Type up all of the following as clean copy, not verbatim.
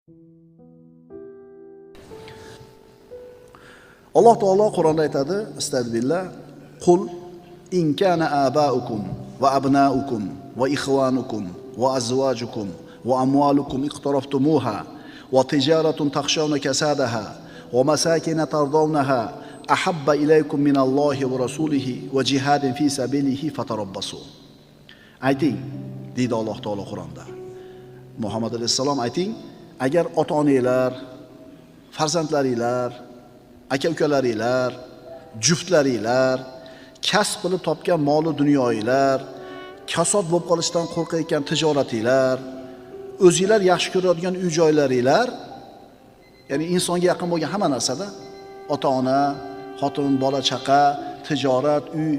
Alloh taolo Qur'onda aytadi, astagfirullah, qul in kana abaukum va abnaukum va ikhwanukum va azwajukum va amwalukum iqtaraftumuha va tijaratun takhshawna kasadaha va masakin tardawnaha ahabba ilaykum minallohi va rasulihi va jihadin fi sabilihi fatarabbasu. Ayting, deydi Alloh taolo Qur'onda. Muhammad alayhisalom ayting, agar ota-onalar, farzandlaringlar, aka-ukalaringlar, juftlaringlar, kasb qilib topgan mol dunyoinglar, kasod bo'lib qolishdan qo'rqayotgan tijoratinglar, o'zingizlar yaxshi ko'radigan uy-joylaringlar, ya'ni insonga yaqin bo'lgan hamma narsada, ota-ona, xotin, bola, chaqa, tijorat, uy,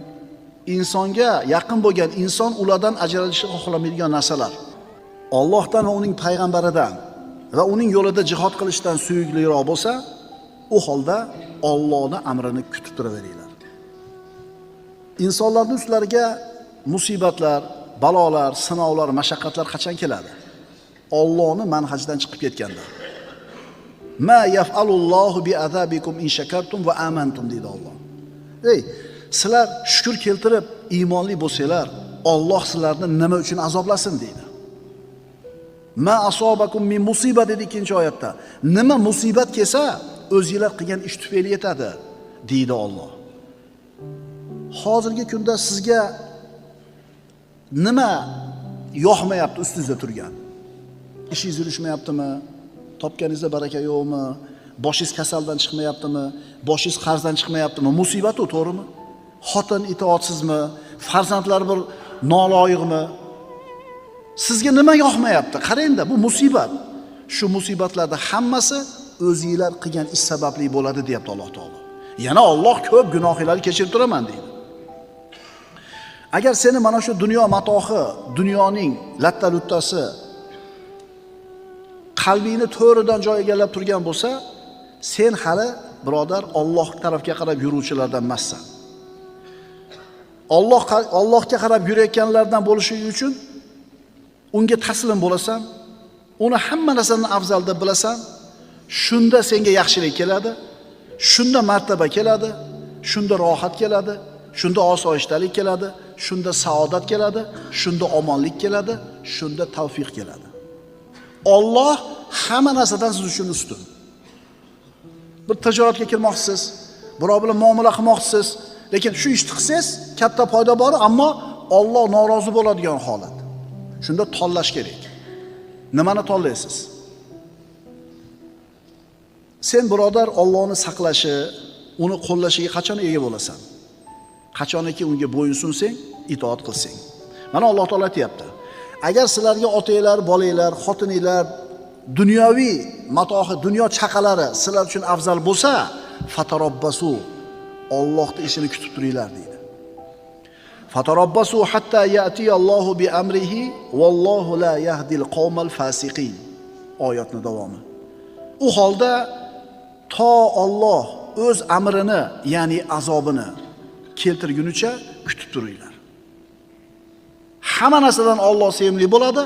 insonga yaqin bo'lgan inson ulardan ajralishni xohlamaydigan narsalar. Allohdan va uning payg'ambaridan va uning yo'lida jihad qilishdan suyukliroq bo'lsa, u holda Allohning amrini kutib turaveringlar. Insonlarning ustlariga musibatlar, balolar, sinovlar, mashaqqatlar qachon keladi? Allohning manhajidan chiqib ketganda. Ma yaf'alullohu bi azabikum in shakartum va amantum deydi Alloh. Ey, sizlar shukr keltirib iymonli bo'lsanglar, Alloh sizlarni nima uchun azoblasin deydi. Ma asobakum min musibat dedi ikkinchi oyatda. Nima musibat kelsa, o'zingizlar qilgan ish tufayli yetadi deydi Alloh. Hozirgi kunda sizga nima yoqmayapti ustingizda turgan? Ishingiz yurishmayaptimi? Topganingizda baraka yo'qmi? Boshingiz kasaldan chiqmayaptimi? Boshingiz qarzdan chiqmayaptimi? Musibat u, to'g'rimi? Xotin itoatsizmi? Farzandlar bir noloyiqmi? Sizga nima yoqmayapti? Qarangda, bu musibat. Shu musibatlarda hammasi o'zingizlar qilgan ish sababli bo'ladi, deyapti Alloh taolo. Yana Alloh ko'p gunohlarni kechirib turaman deydi. Agar seni mana shu dunyo matohi, dunyoning latta-luttasi qalbingni to'ridan joy egallab turgan bo'lsa, sen hali birodar Alloh tarafga qarab yuruvchilardan emassan. Allohga qarab yurayotganlardan bo'lishi uchun unga taslim bo'lasan, uni hamma narsadan afzal deb bilasan, shunda senga yaxshilik keladi, shunda martaba keladi, shunda rohat keladi, shunda osoyishtalik keladi, shunda saodat keladi, shunda omonlik keladi, shunda tavfiq keladi. Alloh hamma narsadan siz uchun ustun. Bir tijoratga kirmoqchisiz, birov bilan muomala qilmoqchisiz, lekin shu ishni qilsangiz katta foyda bor, ammo Alloh norozi bo'ladigan holat. Shunda tanlash kerak. Nimani tanlaysiz? Sen birodar Allohni saqlashi, uni qo'llashiga qachon ega bo'lasan? Qachonki unga bo'yinsunsang, itoat qilsang. Mana Alloh taolo aytayapti. Agar sizlarga otanglar, bolanglar, xotininglar, dunyoviy matohi, dunyo chaqalari sizlar uchun afzal bo'lsa, fatarabbasu, Allohning ishini kutib turinglar deydi. Fatarabbasu hatta ya'ti Allohu bi amrihi vallohu la yahdil qawmal fasiqin. Oyatning davomi. U holda to Alloh o'z amrini, ya'ni azobini keltirgunicha kutib turinglar. Hamma narsadan Alloh sevimli bo'ladi,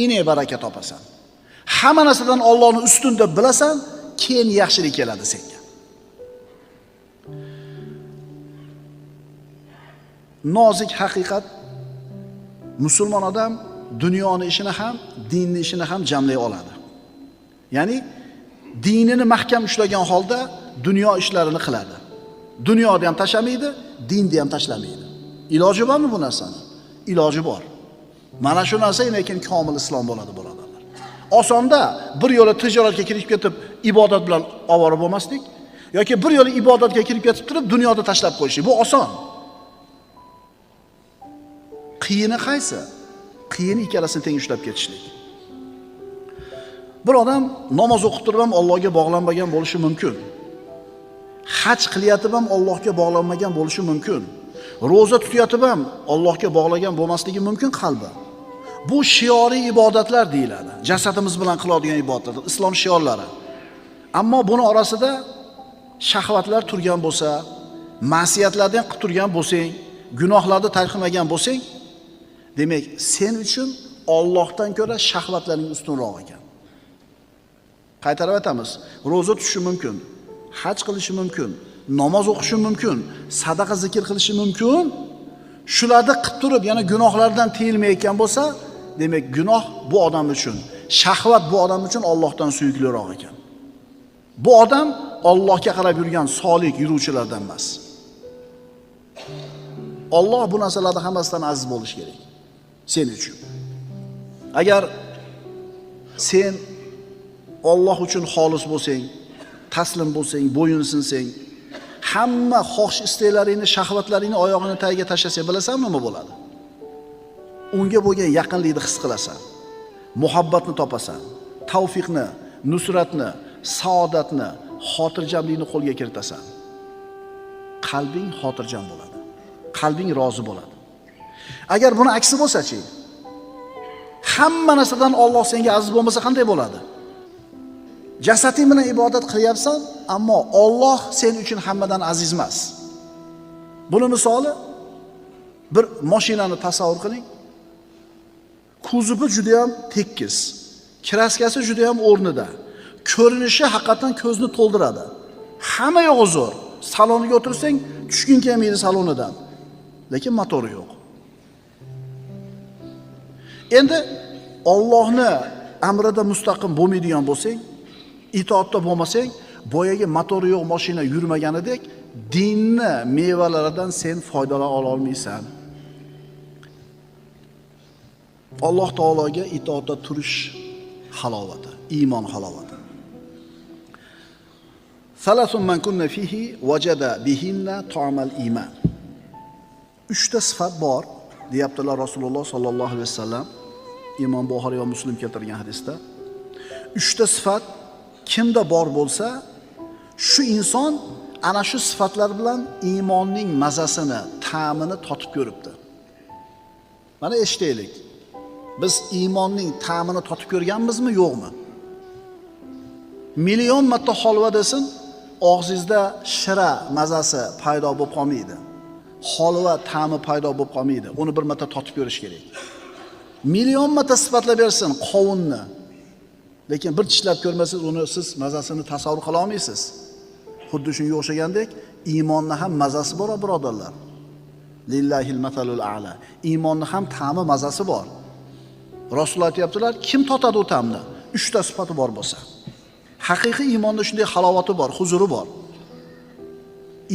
ine baraka topasan. Hamma narsadan Allohni ustun deb bilasan, keyin yaxshilik keladi senga. Nozik haqiqat, musulmon odam dunyoni ishini ham, dinni ishini ham jamlay oladi. Ya'ni dinini mahkam ushlagan holda dunyo ishlarini qiladi. Dunyoni ham tashlamaydi, dinni ham tashlamaydi. Iloji bormi bu narsani? Iloji bor. Mana shu narsa lekin komil islom bo'ladi, birodarlar. Osonda bir yo'la tijoratga kirib ketib, ibodat bilan ovora bo'lmaslik yoki bir yo'la ibodatga kirib ketib turib, dunyoda tashlab qo'yishlik. Bu oson. Qiyini qaysi? Qiyin ikkalasini teng ushlab ketishlik. Bir odam namoz o'qib turib ham Allohga bog'lanmagan bo'lishi mumkin. Haj qilyotib ham Allohga bog'lanmagan bo'lishi mumkin. Roza tutayotib ham Allohga bog'lagan bo'lmasligi mumkin qalbi. Bu shioriy ibodatlar deyiladi. Jasadimiz bilan qiladigan ibodatlar, islom shiorlari. Ammo buni orasida shahvatlar turgan bo'lsa, ma'siyatlardan qilib turgan bo'lsang, gunohlarni tark qilmagan bo'lsang, demak, sen uchun Allohdan ko'ra shahvatlarning ustunroq ekan. Qaytarib aytamiz. Roza tutishi mumkin, haj qilishi mumkin, namoz o'qishi mumkin, sadaqa zikr qilishi mumkin. Shularni qilib turib, yana gunohlardan tiyilmayotgan bo'lsa, demak gunoh bu odam uchun, shahvat bu odam uchun Allohdan suyukliroq ekan. Bu odam Allohga qarab yurgan solih yuruvchilardan emas. Alloh bu narsalarda hammasidan aziz bo'lish kerak sen uchun. Agar sen Alloh uchun xolis bo'lsang, taslim bo'lsang, bo'yinsinsang, hamma xohish isteklaringni, shahvatlaringni oyog'ini tagiga tashlasang, bilasan nima bo'ladi? Unga bo'lgan yaqinlikni his qilasan. Muhabbatni topasan. Tavfiqni, nusratni, saodatni, xotirjamlikni qo'lga kiritasan. Qalbing xotirjam bo'ladi. Qalbing rozi bo'ladi. Agar buni aksi bo'lsa-chi, hamma narsadan Alloh senga aziz bo'lmasa qanday bo'ladi? Jasading bilan ibodat qilyapsan, ammo Alloh sen uchun hammadan aziz emas. Buni misoli bir mashinani tasavvur qiling. Kuzovi juda ham tekis, kraskasi juda ham o'rnida. Ko'rinishi haqiqatan ko'zni to'ldiradi. Hamma yo'g'i zo'r. Saloniga o'tirsang, tushging kelmaydi salonidan. Lekin motori yo'q. Endi Allohni amrida mustaqim bo'lmaydigan bo'lsang, itoatda bo'lmasang, boyaga motori yo'q mashina yurmaganidek dinni mevalaridan sen foydalana olmaysan. Alloh taologa itoatda turish halovati, iymon halovati. Salasun man kunna fihi wajada bihinna ta'mal iman. 3 ta sifat bor, deyaptilar Rasululloh sallallohu alayhi vasallam. Imom Buxoriy va Muslim keltirgan hadisda 3 ta sifat kimda bor bo'lsa, shu inson ana shu sifatlar bilan iymonning mazasini, ta'mini totib ko'ribdi. Mana eshitaylik. Biz iymonning ta'mini totib ko'rganmizmi, yo'qmi? Million marta holva desin, og'zingizda shira mazasi paydo bo'lib qolmaydi. Holva ta'mi paydo bo'lib qolmaydi. Uni bir marta totib ko'rish kerak. Million marta sifatlab bersin qovunni. Lekin bir tishlab ko'rmasangiz, uni siz mazasini tasavvur qila olmaysiz. Xuddi shunga o'xshagandek, iymonning ham mazasi bor, birodarlar. Lillahil matalul a'la. Iymonning ham ta'mi, mazasi bor. Rasululloh aytibdilar, kim totadi u ta'mni? 3 ta sifati bor bo'lsa. Haqiqiy iymonda shunday halovati bor, huzuri bor.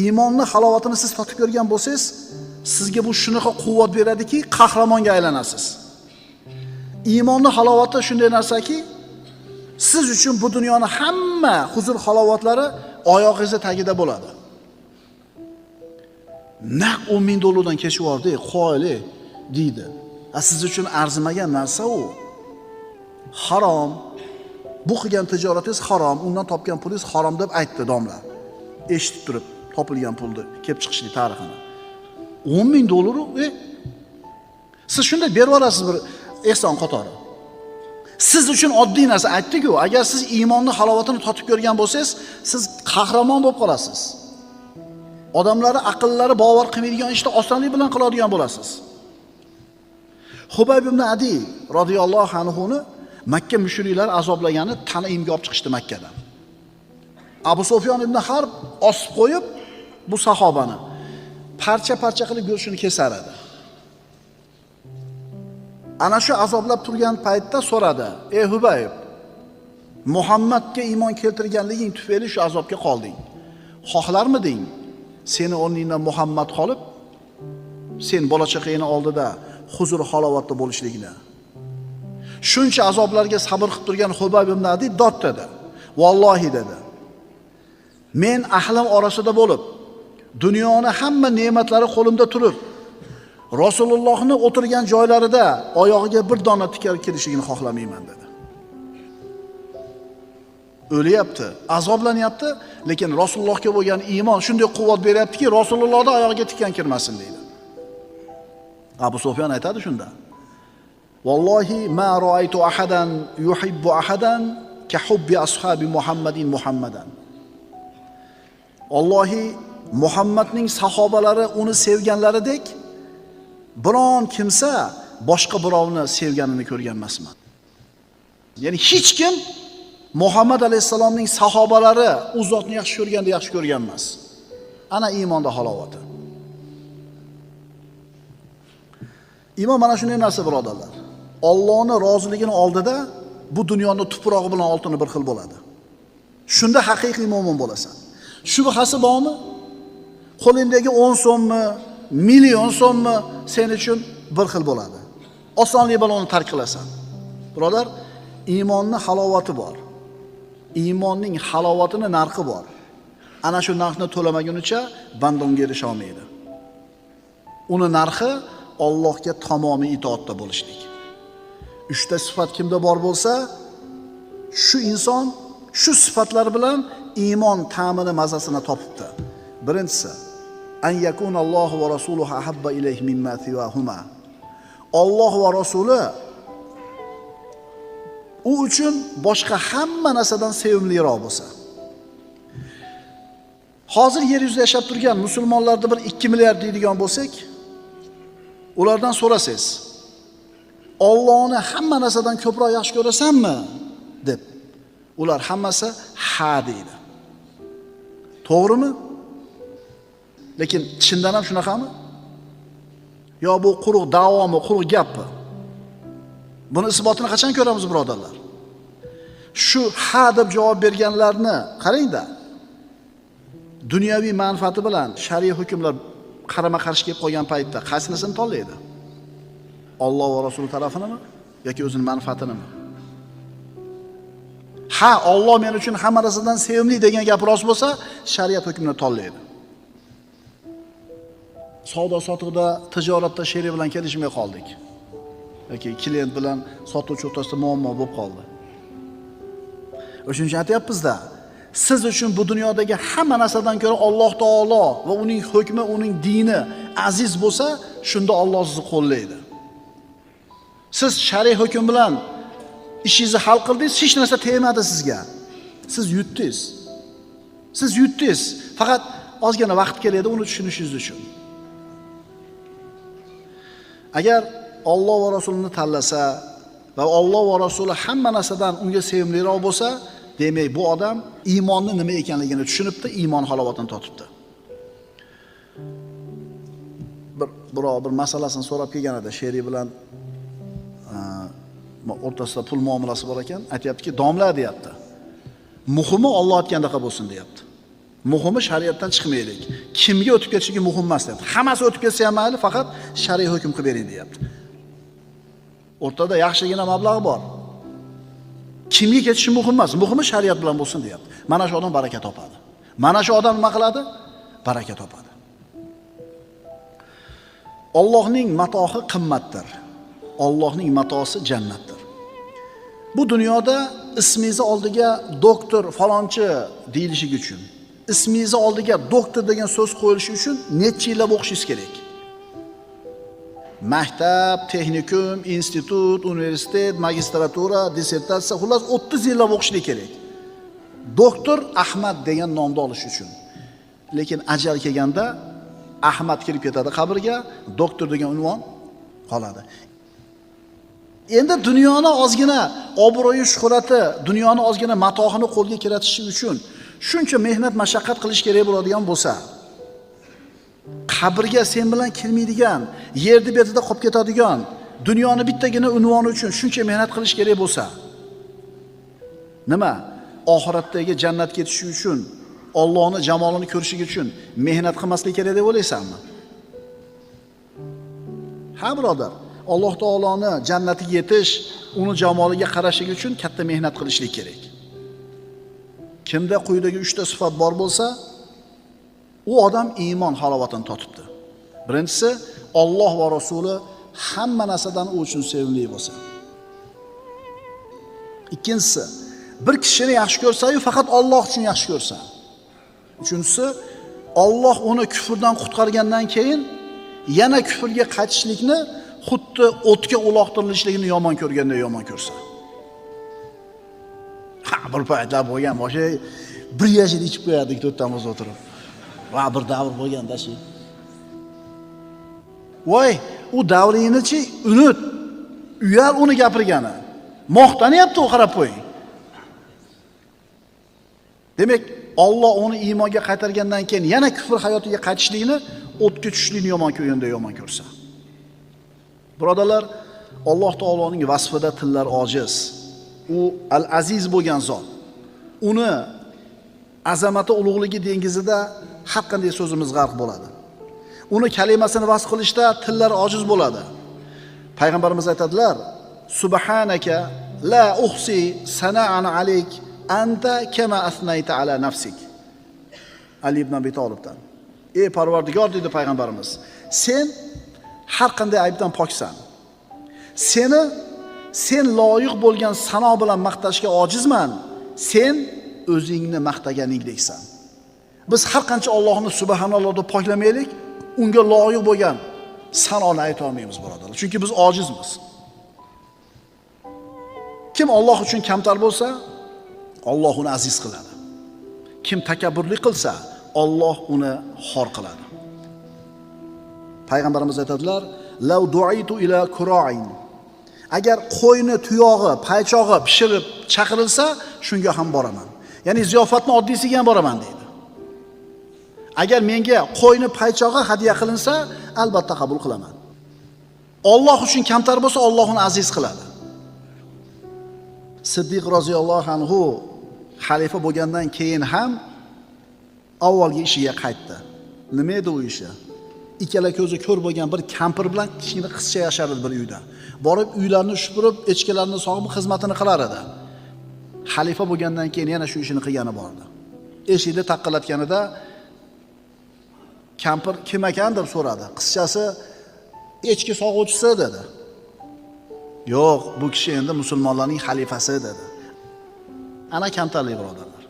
Iymonning halovatini siz totib ko'rgan bo'lsangiz, sizga bu shunaqa quvvat beradiki, qahramonga aylanasiz. Iymonning halovati shunday narsaki, siz uchun bu dunyoning hamma huzur halovatlari oyog'ingizning tagida bo'ladi. Naq 10 ming dollardan kechib yubordi, qo'yli deydi. Siz uchun arzimagan narsa u. Harom. Bu qilgan tijoratingiz harom, undan topgan pulingiz harom deb aytdi domla. Eshitib turib, topilgan pulni kelib chiqishlik tarixini. 10 ming dollar siz shunday berib olasiz bir ehson qatori. Siz uchun oddiy narsa aytdi-ku, agar siz iymonning halovatini totib ko'rgan bo'lsangiz, siz qahramon bo'lib qolasiz. Odamlari aqllari bovar qilmaydigan ishni osonlik bilan qiladigan bo'lasiz. Hubayb ibn Adi radhiyallohu anhu ni Makka mushriklar azoblagani tanimga olib chiqishdi Makkadan. Abu Sufyon ibn Harb osib qo'yib bu sahobani parcha-parcha qilib go'shtini kesar edi. Ana shu azoblab turgan paytda so'radi: "Ey Hubayb, Muhammadga iymon keltirganliging tufayli shu azobga qolding. Xohlarmiding seni o'rningdan Muhammad qolib, sen bola-chaqangni oldida huzur halovatda bo'lishligini?" Shuncha azoblarga sabr qilib turgan Hubayb ibn Adi dod dedi. "Vallohi" dedi. "Men ahlim orasida bo'lib, dunyoning hamma ne'matlari qo'limda turib, Rasulullohni o'tirgan joylarida oyog'iga bir dona tikar kelishligini xohlamayman" dedi. O'lyapti, azoblanyapti, lekin Rasulullohga bo'lgan iymon shunday quvvat beryaptiki, Rasulullohning oyog'iga tikan kirmasin deydi. Abu Sufyon aytadi shunda: "Vallohi ma ra'aytu ahadan yuhibbu ahadan ka hubbi ashabi Muhammadin Muhammadan." Allohi Muhammadning sahobalari uni sevganlaridek biron kimsa boshqa birovni sevganini ko'rgan emasman. Ya'ni hech kim Muhammad alayhissalomning sahobalari u zotni yaxshi ko'rganda yaxshi ko'rgan emas. Ana iymonda halovati. Iymon mana shunday narsa birodarlar. Allohning roziligini oldida bu dunyoning tuprog'i bilan oltini bir xil bo'ladi. Shunda haqiqiy mo'min bo'lasan. Shubhasi bormi? Qo'lingdagi 10 so'mmi, million so'mmi sen uchun bir xil bo'ladi. Osonlik bilan uni tark qilasan. Birodar, iymonning halovati bor. Iymonning halovatining narxi bor. Ana shu narxni to'lamagunicha banda unga erisha olmaydi. Uni narxi Allohga tamomiy itoatda bo'lishlik. 3 ta sifat kimda bor bo'lsa, shu inson shu sifatlar bilan iymon ta'mini mazasini topibdi. Birinchisi, an yakunallohu va rasuluhu ahabba ilayhi mimma siwahuma. Alloh va rasuli u uchun boshqa hamma narsadan sevimliroq bo'lsa. Hozir yer yuzida yashab turgan musulmonlarda bir 2 milliard deydigan bo'lsak, ulardan so'rasangiz, Allohni hamma narsadan ko'proq yaxshi ko'rasanmi deb, ular hammasi ha deydi. To'g'rimi? Lekin chindan ham shunaqami? Yo bu quruq da'vomi, quruq gapmi? Buni isbotini qachon ko'ramiz birodarlar? Shu ha deb javob berganlarni qarangda. Dunyoviy manfaati bilan shariy hukmlar qarama-qarshi kelib qolgan paytda qaysinisini tanlaydi? Alloh va Rasul tarafinimi yoki o'zining manfaatinimi? Ha, Alloh men uchun hamma narsadan sevimli degan gap rost bo'lsa, shariat hukmini tanlaydi. Savdo-sotiqda, tijoratda sherik bilan kelishmay qoldik. Yoki klient bilan sotuvchi o'rtasida muammo bo'lib qoldi. O'shuning uchun aytayapmiz-da, siz uchun bu dunyodagi hamma narsadan ko'ra Alloh taolo va uning hukmi, uning dini aziz bo'lsa, shunda Alloh sizni qo'llaydi. Siz shariy hukm bilan ishingizni hal qildingiz, hech narsa tegmadi sizga. Siz yutdingiz. Siz yutdingiz. Faqat ozgina vaqt kerak edi uni tushunishingiz uchun. Agar Alloh va Rasulini tanlasa va Alloh va Rasuli hamma narsadan unga sevimliroq bo'lsa, demak bu odam iymonning nima ekanligini tushunibdi, iymon halovatini totibdi. Bir masalasini so'rab kelgan edi, sherik bilan o'rtasida pul muomalasi bor ekan, aytayaptiki, domla deyapti. Muhimi Alloh aytgandaqa bo'lsin deyapti. Muhimi shariatdan chiqmaylik. Kimga o'tib ketishligi muhim emas deyapti. Hammasi o'tib ketsa ham mayli, faqat shariy hukm qilib bering deyapti. O'rtada yaxshigina mablag' bor. Kimga ketishi muhim emas, muhimi shariat bilan bo'lsin deyapti. Mana shu odam baraka topadi. Mana shu odam nima qiladi? Baraka topadi. Allohning matohi qimmatdir. Allohning matosi jannatdir. Bu dunyoda ismingizni oldiga doktor falonchi deyilishi uchun, ismingizni oldiga doktor degan so'z qo'yilishi uchun necha yillab o'qishingiz kerak? Maktab, texnikum, institut, universitet, magistratura, dissertatsiya, xullas 30 yillab o'qishlik kerak. Doktor Ahmad degan nomni olish uchun. Lekin ajal kelganda Ahmad kirib ketadi qabrga, doktor degan unvon qoladi. Endi dunyoni ozgina obro'yi, shuhrati, dunyoni ozgina matohini qo'lga kiritish uchun shuncha mehnat, mashaqqat qilish kerak bo'ladigan bo'lsa, qabrga sen bilan kelmaydigan, yerni betida qolib ketadigan dunyoni bittagina unvoni uchun shuncha mehnat qilish kerak bo'lsa, nima? Oxiratdagi jannatga ketish uchun, Allohning jamolini ko'rish uchun mehnat qilmaslik kerak deb o'ylaysanmi? Ha, birodar. Alloh taoloni jannatiga yetish, uni jamoliga qarashlik uchun katta mehnat qilishlik kerak. Kimda quyidagi 3 ta sifat bor bo'lsa, u odam iymon halovatini totibdi. Birinchisi, Alloh va Rasuli hamma narsadan u uchun sevimli bo'lsa. Ikkinchisi, bir kishini yaxshi ko'rsa-yu faqat Alloh uchun yaxshi ko'rsa. Uchinchisi, Alloh uni kufrdan qutqargandan keyin yana kufrga qaytishlikni xuddi o'tga uloqtirilishligini yomon ko'rganda yomon ko'rsa. Bir paytlar bo'lgan, o'sha bir yashil ichib qo'yardik to'rttamiz o'tirib. Va bir davr bo'lganda shu. Voy, u davringni-chi unut. Uyal uni gapirgani. Moqtanyapti u, qarab qo'ying. Demak, Alloh uni iymonga qaytargandan keyin yana kufr hayotiga qaytishlikni o'tga tushishlikni yomon ko'rganda yomon ko'rsa. Birodarlar, Alloh taoloning vasfida tillar ojiz. U al-aziz bo'lgan zot. Uni azamati ulug'ligi dengizida har qanday so'zimiz g'arq bo'ladi. Uni kalimasini vasf qilishda tillar ojiz bo'ladi. Payg'ambarimiz aytadilar: "Subhanaka la uhsi sana'an alayk anta kama asnayta ala nafsik." Ali ibn Abi Talibdan. Ey Parvardigor dedi payg'ambarimiz, sen har qanday aybdan poksan. Sen loyiq bo'lgan sano bilan maqtashga ojizman. Sen o'zingni maqtaganingdeksan. Biz har qancha Allohni subhanalloh deb poklamaylik, unga loyiq bo'lgan sanoni ayta olmaymiz, birodarlar. Chunki biz ojizmiz. Kim Alloh uchun kamtar bo'lsa, Alloh uni aziz qiladi. Kim takabburlik qilsa, Alloh uni xor qiladi. Payg'ambarimiz aytadilar: "Law du'itu ila kura'in." Agar qo'yni tuyog'i, paychog'i pishirib chaqirilsa, shunga ham boraman. Ya'ni ziyofatning oddiysiga ham boraman deydi. Agar menga qo'yni paychog'i hadya qilinsa, albatta qabul qilaman. Alloh uchun kamtar bo'lsa, Alloh uni aziz qiladi. Siddiq roziyallohu anhu xalifa bo'lgandan keyin ham avvalgi ishiga qaytdi. Nima edi u ishi? Ikkala ko'zi ko'r bo'lgan bir kampir bilan kichkina qizcha yashar edi bir uyda. Borib uylarni shupurib, echkilarni sog'ib xizmatini qilar edi. Xalifa bo'lgandan keyin yana shu ishini qilgani bordi. Eshikni taqqalatganida kampir kim ekan deb so'radi. Qizchasi echki sog'uvchisi dedi. Yo'q, bu kishi endi musulmonlarning xalifasi dedi. Ana kamtarlik, birodarlar.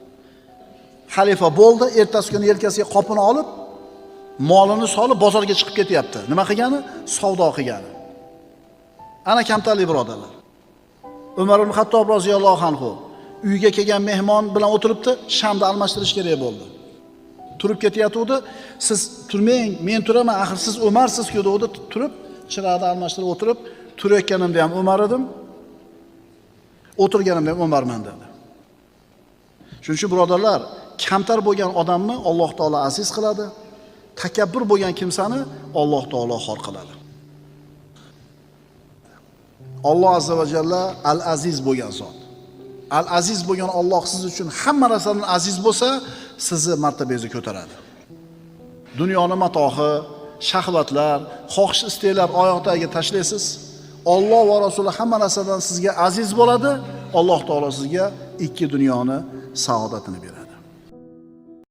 Xalifa bo'ldi, ertasi kuni yelkasiga qopini olib, molini solib bozorga chiqib ketyapti. Nima qilgani? Savdo qilgani. Ana kamtarlik, birodarlar. Umar ibn Xattob roziyallohu anhu uyga kelgan mehmon bilan o'tiribdi, shamni almashtirish kerak bo'ldi. Turib ketyapti. Siz turmang, men turaman, axir siz Umarsiz-ku dedi. Turib, chiroqni almashtirib o'tirib, turayotganimda ham Umar edim, o'tirganimda ham Umarman dedi. Shuning uchun birodarlar, kamtar bo'lgan odamni Alloh taolo aziz qiladi, takabbur bo'lgan kimsani Alloh taolo xor qiladi. Alloh azza va jalla al-aziz bo'lgan zot. Al-aziz bo'lgan Alloh siz uchun hamma narsadan aziz bo'lsa, sizni martabangizni ko'taradi. Dunyoni matohi, shahvatlar, xohish istaklar oyoqtagiga tashlaysiz. Alloh va Rasuli hamma narsadan sizga aziz bo'ladi. Alloh taolo sizga ikki dunyoni saodatini beradi.